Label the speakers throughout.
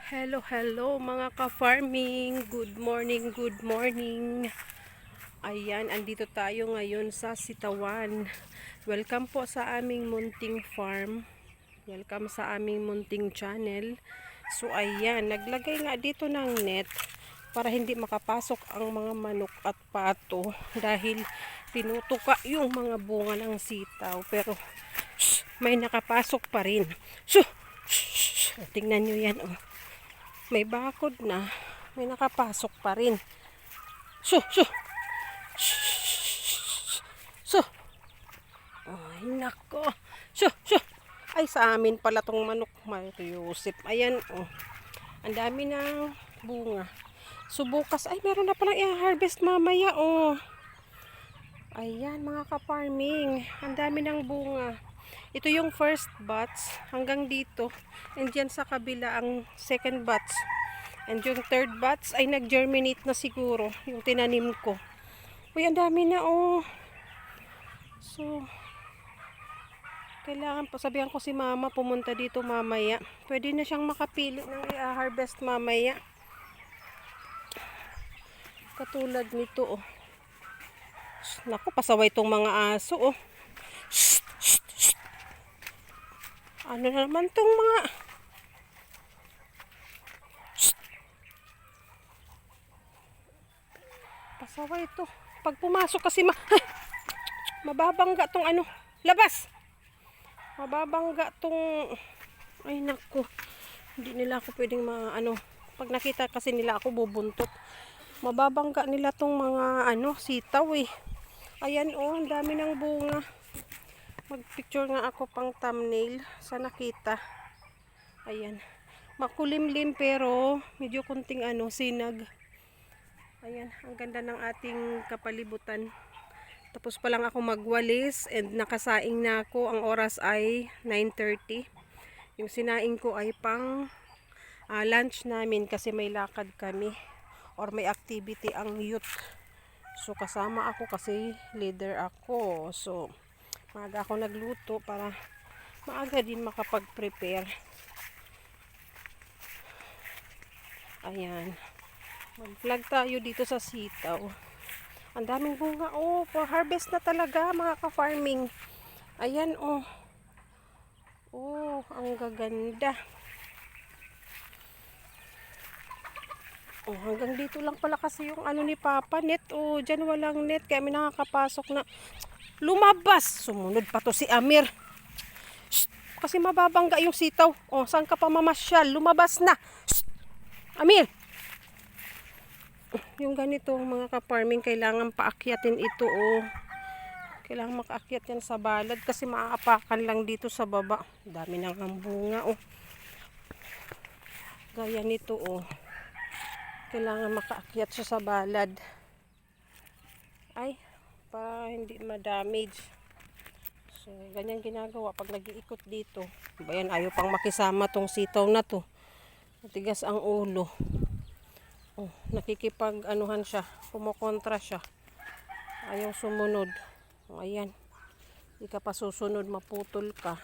Speaker 1: Hello, hello mga ka-farming. Good morning, good morning. Ayan, andito tayo ngayon sa Sitawan. Welcome po sa aming munting farm. Welcome sa aming munting channel. So ayan, naglagay nga dito ng net para hindi makapasok ang mga manok at pato dahil pinutuka yung mga bunga ng sitaw. Pero may nakapasok pa rin. Tingnan nyo yan, oh. May bakod na, may nakapasok pa rin. So. Ay, nako. So. Ay, sa amin pala tong manok, Mariusip. Ayan, oh. Ang dami ng bunga. So, bukas, ay, meron na palang i-harvest mamaya, oh. Ayan, mga ka-farming. Ang dami ng bunga. Ito yung first batch hanggang dito. And dyan sa kabila ang second batch. And yung third batch ay nag-germinate na siguro yung tinanim ko. Uy, ang dami na, oh. So, kailangan pasabihan ko si mama pumunta dito mamaya. Pwede na siyang makapili ng i-harvest mamaya. Katulad nito, oh. Naku, pasaway tong mga aso, oh. Ano naman tong mga... Pasaway ito. Pag pumasok kasi mababangga tong ano. Labas! Mababangga tong... Ay naku. Hindi nila ako pwedeng pag nakita kasi nila ako bubuntot. Mababangga nila tong mga sitaw eh. Ayan oh, ang dami ng bunga. Mag-picture nga ako pang thumbnail sa nakita. Ayan. Makulimlim pero medyo kunting sinag. Ayan, ang ganda ng ating kapalibutan. Tapos pa lang ako magwalis and nakasaing na ako. Ang oras ay 9:30. Yung sinaing ko ay pang lunch namin kasi may lakad kami or may activity ang youth. So kasama ako kasi leader ako. So maaga ako nagluto para maaga din makapag-prepare. Ayan. Mag-vlog tayo dito sa sitaw. Ang daming bunga. Oh, for harvest na talaga mga ka-farming. Ayan oh. Oh, ang gaganda. Oh, hanggang dito lang pala kasi yung ni Papa net. Oh, dyan walang net kaya may nakakapasok na. Lumabas. Sumunod pa to si Amir. Shh, kasi mababangga yung sitaw. Oh, saan ka pa mamasyal? Lumabas na. Shh, Amir. Yung ganito mga ka-farming kailangan paakyatin ito oh. Kailangan makaakyat yan sa balad kasi maaapakan lang dito sa baba. Dami ng bunga oh. Gaya nito oh. Kailangan makaakyat siya sa balad. Ay, para hindi ma-damage. So, ganyan ginagawa pag nag-iikot dito. Bayan, ayaw pang makisama tong sitaw na to. Matigas ang ulo. Oh, nakikipag-anuhan siya. Kumukontra siya. Ayaw sumunod. Oh, ayan. Hindi ka pa susunod, maputol ka.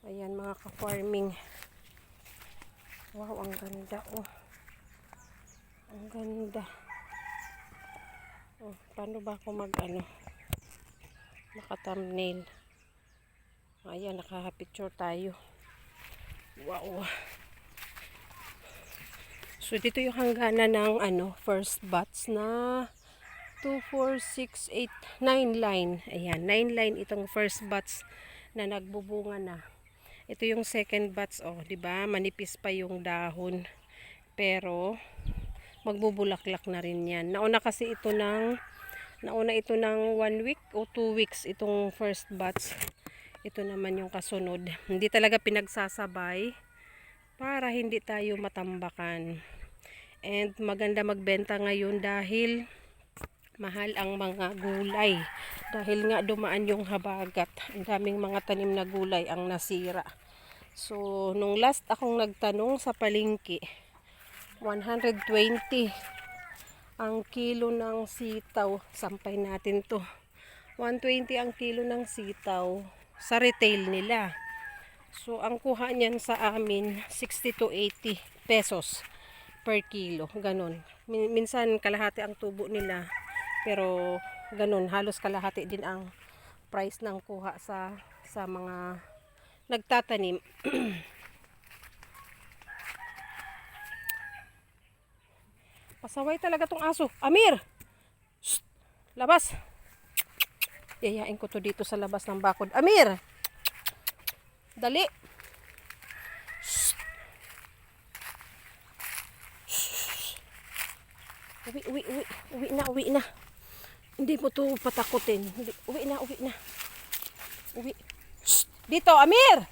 Speaker 1: Ayan mga ka-farming. Wow, ang ganda oh. Ang ganda. Oh, paano ba ako naka-thumbnail. Ayan, naka-picture tayo. Wow. So, dito yung hangganan ng first batch na 2, 4, 6, 8, 9 line. Ayan, 9 line itong first batch na nagbubunga na. Ito yung second batch, oh, 'di ba? Manipis pa yung dahon. Pero magbubulaklak na rin 'yan. Nauna ito ng 1 week o 2 weeks itong first batch. Ito naman yung kasunod. Hindi talaga pinagsasabay para hindi tayo matambakan. And maganda magbenta ngayon dahil mahal ang mga gulay. Dahil nga dumaan yung habagat. Ang daming mga tanim na gulay ang nasira. So, nung last akong nagtanong sa palengke, 120 ang kilo ng sitaw. Sampay natin to. 120 ang kilo ng sitaw sa retail nila. So, ang kuha niyan sa amin, 60 to 80 pesos per kilo. Ganon. Minsan, kalahati ang tubo nila. Pero, ganon. Halos kalahati din ang price ng kuha sa mga nagtatanim. Pasaway talaga tong aso. Amir! Shh! Labas! Yayain ko to dito sa labas ng bakod. Amir! Dali! Shh! Shh! Uwi na. Hindi mo to patakutin. Uwi na. Uwi. Shh! Dito, Amir!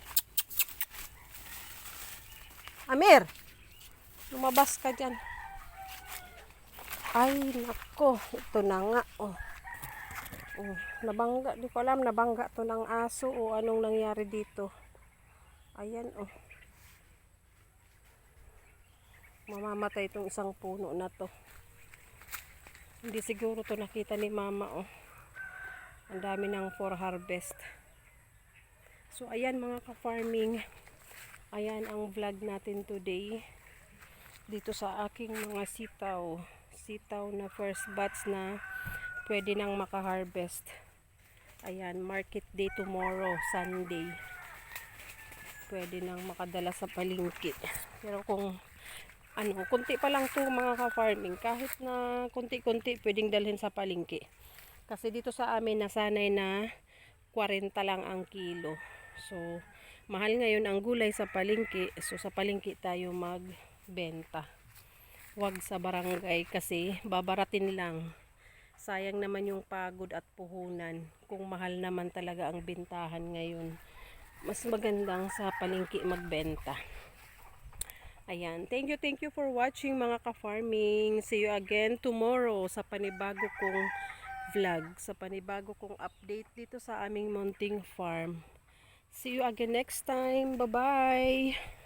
Speaker 1: Amir! Lumabas ka dyan. Ay, nako. Ito na nga. Oh. Nabangga. Di ko alam, nabangga to ng aso o anong nangyari dito. Ayan, oh. Mamamatay itong isang puno na to. Hindi siguro to nakita ni mama, oh. Ang dami ng for harvest. So, ayan mga ka-farming. Ayan ang vlog natin today. Dito sa aking mga sitaw. Sitaw na first batch na pwede nang maka-harvest. Ayan, market day tomorrow, Sunday. Pwede nang makadala sa palengke. Pero kung kunti pa lang to mga ka-farming, kahit na kunti-kunti pwedeng dalhin sa palengke. Kasi dito sa amin nasanay na 40 lang ang kilo. So, mahal ngayon ang gulay sa palengke. So, sa palengke tayo magbenta. Wag sa barangay kasi babaratin lang. Sayang naman yung pagod at puhunan. Kung mahal naman talaga ang bentahan ngayon, mas magandang sa palengke magbenta. Ayan. Thank you for watching mga ka-farming. See you again tomorrow sa panibago kong vlog. Sa panibago kong update dito sa aming munting farm. See you again next time. Bye-bye!